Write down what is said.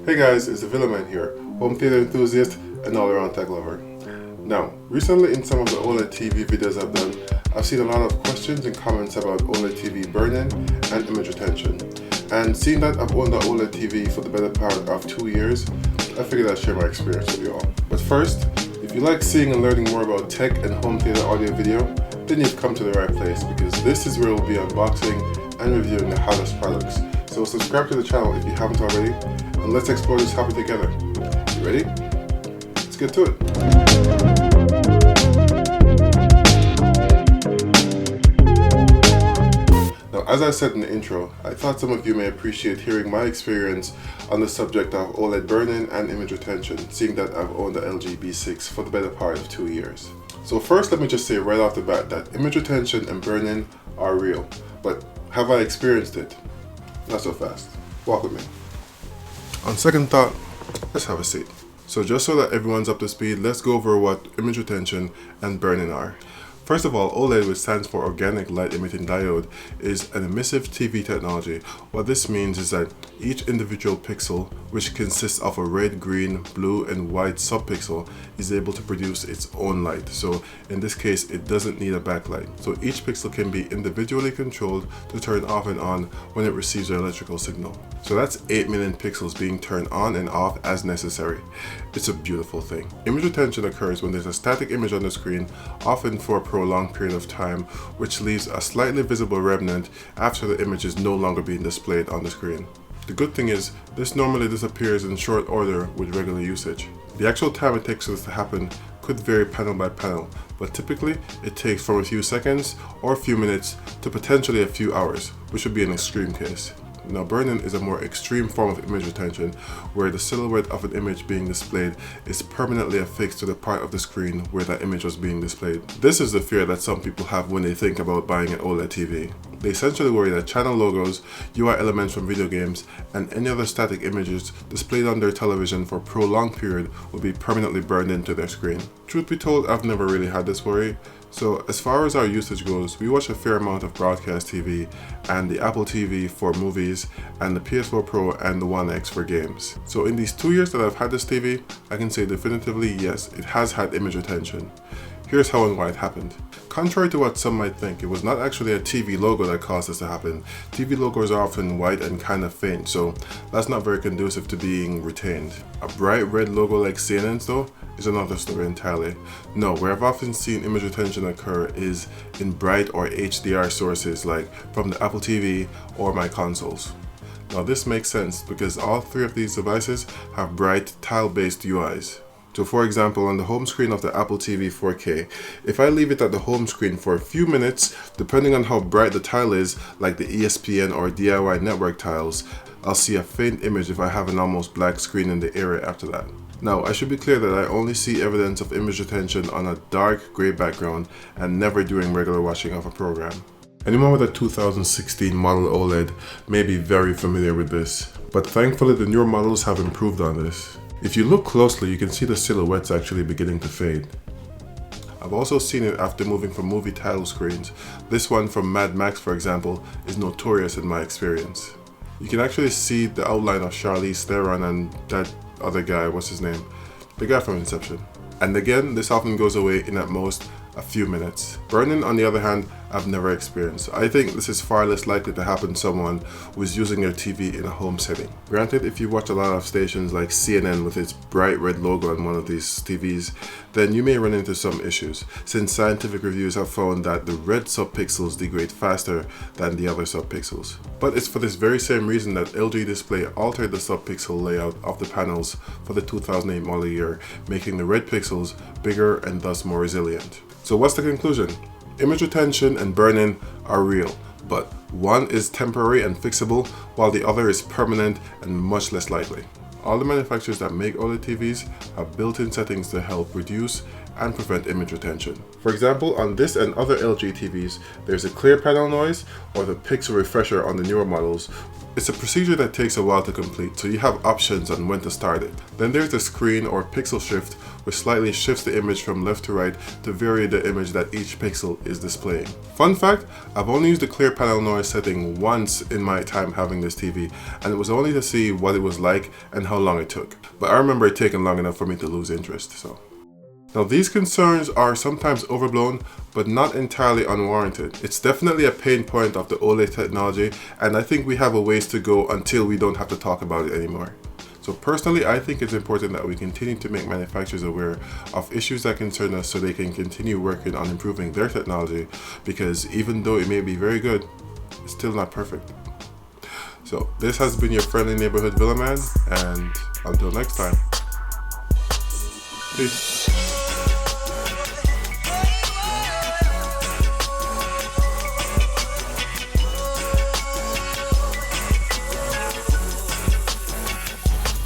Hey guys, it's the Villaman here, home theater enthusiast and all-around tech lover. Now, recently in some of the OLED TV videos I've done, I've seen a lot of questions and comments about OLED TV burn-in and image retention. And seeing that I've owned the OLED TV for the better part of 2 years, I figured I'd share my experience with you all. But first, if you like seeing and learning more about tech and home theater audio video, then you've come to the right place because this is where we'll be unboxing and reviewing the hottest products. So subscribe to the channel if you haven't already, and let's explore this hobby together. You ready? Let's get to it. Now, as I said in the intro, I thought some of you may appreciate hearing my experience on the subject of OLED burn-in and image retention, seeing that I've owned the LG B6 for the better part of 2 years. So first, let me just say right off the bat that image retention and burn-in are real, but have I experienced it? Not so fast. Walk with me. On second thought, let's have a seat. So just so that everyone's up to speed, let's go over what image retention and burn-in are. First of all, OLED, which stands for Organic Light Emitting Diode, is an emissive TV technology. What this means is that each individual pixel, which consists of a red, green, blue, and white subpixel, is able to produce its own light. So in this case, it doesn't need a backlight. So each pixel can be individually controlled to turn off and on when it receives an electrical signal. So that's 8 million pixels being turned on and off as necessary. It's a beautiful thing. Image retention occurs when there's a static image on the screen, often for a prolonged period of time, which leaves a slightly visible remnant after the image is no longer being displayed on the screen. The good thing is, this normally disappears in short order with regular usage. The actual time it takes for this to happen could vary panel by panel, but typically it takes from a few seconds or a few minutes to potentially a few hours, which would be an extreme case. Now, burn-in is a more extreme form of image retention, where the silhouette of an image being displayed is permanently affixed to the part of the screen where that image was being displayed. This is the fear that some people have when they think about buying an OLED TV. They essentially worry that channel logos, UI elements from video games, and any other static images displayed on their television for a prolonged period will be permanently burned into their screen. Truth be told, I've never really had this worry. So as far as our usage goes, we watch a fair amount of broadcast TV and the Apple TV for movies and the PS4 Pro and the One X for games. So in these 2 years that I've had this TV, I can say definitively yes, it has had image retention. Here's how and why it happened. Contrary to what some might think, it was not actually a TV logo that caused this to happen. TV logos are often white and kind of faint, so that's not very conducive to being retained. A bright red logo like CNN's though is another story entirely. No, where I've often seen image retention occur is in bright or HDR sources like from the Apple TV or my consoles. Now this makes sense because all three of these devices have bright tile-based UIs. So for example, on the home screen of the Apple TV 4K, if I leave it at the home screen for a few minutes, depending on how bright the tile is, like the ESPN or DIY network tiles, I'll see a faint image if I have an almost black screen in the area after that. Now, I should be clear that I only see evidence of image retention on a dark gray background and never during regular watching of a program. Anyone with a 2016 model OLED may be very familiar with this, but thankfully the newer models have improved on this. If you look closely, you can see the silhouettes actually beginning to fade. I've also seen it after moving from movie title screens. This one from Mad Max, for example, is notorious in my experience. You can actually see the outline of Charlize Theron and that other guy, what's his name? The guy from Inception. And again, this often goes away in at most a few minutes. Burn-in, on the other hand, I've never experienced. I think this is far less likely to happen to someone who is using their TV in a home setting. Granted, if you watch a lot of stations like CNN with its bright red logo on one of these TVs, then you may run into some issues, since scientific reviews have found that the red subpixels degrade faster than the other subpixels. But it's for this very same reason that LG Display altered the subpixel layout of the panels for the 2008 model year, making the red pixels bigger and thus more resilient. So what's the conclusion? Image retention and burn-in are real, but one is temporary and fixable, while the other is permanent and much less likely. All the manufacturers that make OLED TVs have built-in settings to help reduce and prevent image retention. For example, on this and other LG TVs, there's a clear panel noise or the pixel refresher on the newer models, It's a procedure that takes a while to complete, so you have options on when to start it. Then there's the screen or pixel shift, which slightly shifts the image from left to right to vary the image that each pixel is displaying. Fun fact, I've only used the clear panel noise setting once in my time having this TV, and it was only to see what it was like and how long it took. But I remember it taking long enough for me to lose interest, so. Now these concerns are sometimes overblown, but not entirely unwarranted. It's definitely a pain point of the OLED technology, and I think we have a ways to go until we don't have to talk about it anymore. So personally, I think it's important that we continue to make manufacturers aware of issues that concern us so they can continue working on improving their technology, because even though it may be very good, it's still not perfect. So this has been your friendly neighborhood Villaman, and until next time, peace.